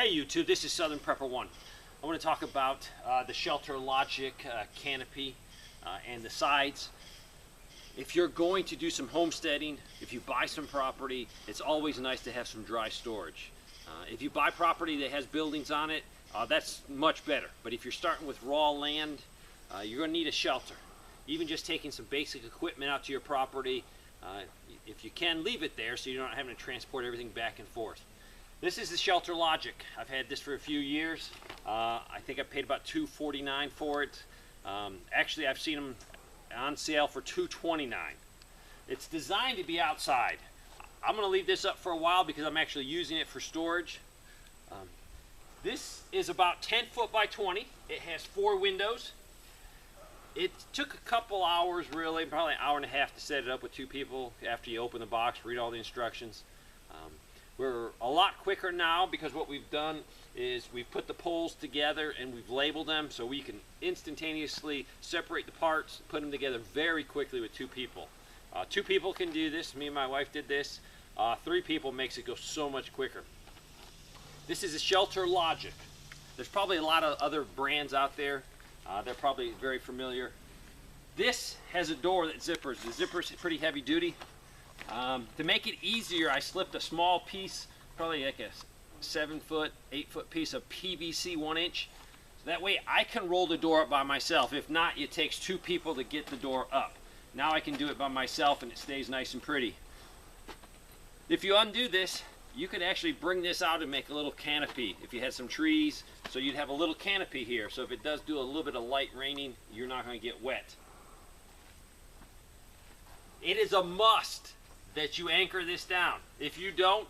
Hey YouTube, this is Southern Prepper 1. I want to talk about the Shelter Logic canopy and the sides. If you're going to do some homesteading, if you buy some property, it's always nice to have some dry storage. If you buy property that has buildings on it, that's much better. But if you're starting with raw land, you're going to need a shelter. Even just taking some basic equipment out to your property, if you can, leave it there so you're not having to transport everything back and forth. This is the Shelter Logic. I've had this for a few years. I think I paid about $249 for it. Actually, I've seen them on sale for $229. It's designed to be outside. I'm going to leave this up for a while because I'm actually using it for storage. This is about 10 foot by 20. It has 4 windows. It took a couple hours, really, probably an hour and a half to set it up with 2 people after you open the box, read all the instructions. We're a lot quicker now because what we've done is we've put the poles together and we've labeled them so we can instantaneously separate the parts, put them together very quickly with 2 people. 2 people can do this. Me and my wife did this. 3 people makes it go so much quicker. This is a Shelter Logic. There's probably a lot of other brands out there. They're probably very familiar. This has a door that zippers. The zipper's pretty heavy duty. To make it easier, I slipped a small piece, probably like a 7 foot, 8 foot piece of PVC 1-inch. So that way I can roll the door up by myself. If not, it takes 2 people to get the door up. Now I can do it by myself and it stays nice and pretty. If you undo this, you could actually bring this out and make a little canopy if you had some trees. So you'd have a little canopy here. So if it does do a little bit of light raining, you're not going to get wet. It is a must that you anchor this down. If you don't,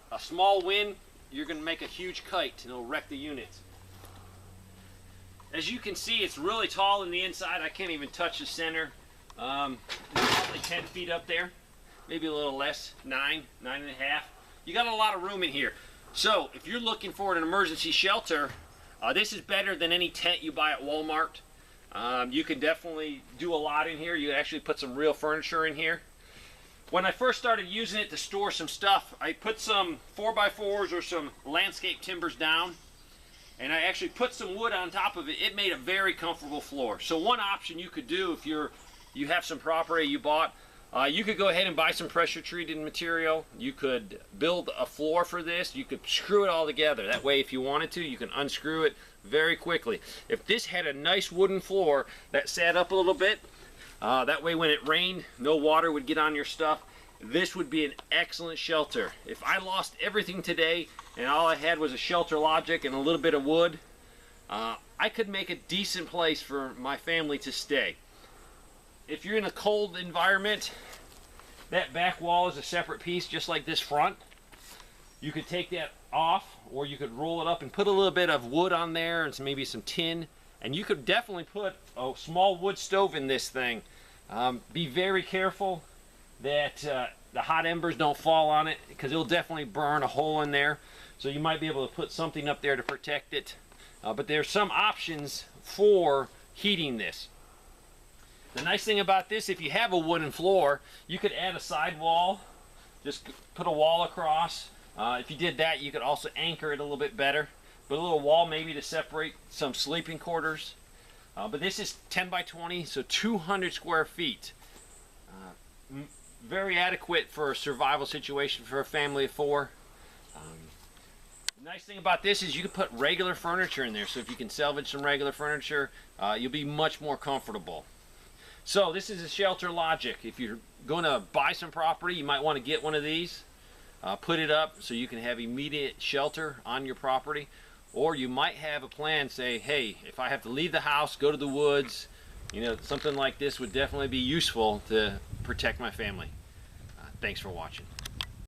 a small wind, you're going to make a huge kite and it'll wreck the units. As you can see, it's really tall in the inside. I can't even touch the center. Probably 10 feet up there, maybe a little less, 9 and a half. You got a lot of room in here. So if you're looking for an emergency shelter, this is better than any tent you buy at Walmart. You can definitely do a lot in here. You can actually put some real furniture in here. When I first started using it to store some stuff, I put some 4x4s or some landscape timbers down, and I actually put some wood on top of it. It made a very comfortable floor. So one option you could do if you have some property you bought, you could go ahead and buy some pressure treated material. You could build a floor for this. You could screw it all together. That way if you wanted to, you can unscrew it very quickly. If this had a nice wooden floor that sat up a little bit, that way when it rained, no water would get on your stuff. This would be an excellent shelter. If I lost everything today and all I had was a Shelter Logic and a little bit of wood, I could make a decent place for my family to stay. If you're in a cold environment, that back wall is a separate piece just like this front. You could take that off or you could roll it up and put a little bit of wood on there and maybe some tin. And you could definitely put a small wood stove in this thing. Be very careful that the hot embers don't fall on it because it'll definitely burn a hole in there. So you might be able to put something up there to protect it. But there's some options for heating this. The nice thing about this, if you have a wooden floor, you could add a side wall. Just put a wall across. If you did that, you could also anchor it a little bit better. Put a little wall maybe to separate some sleeping quarters. But this is 10 by 20, so 200 square feet. Very adequate for a survival situation for a family of 4. The nice thing about this is you can put regular furniture in there. So if you can salvage some regular furniture, you'll be much more comfortable. So this is a Shelter Logic. If you're going to buy some property, you might want to get one of these. Put it up so you can have immediate shelter on your property. Or you might have a plan, say, hey, if I have to leave the house, go to the woods, you know, something like this would definitely be useful to protect my family. Thanks for watching.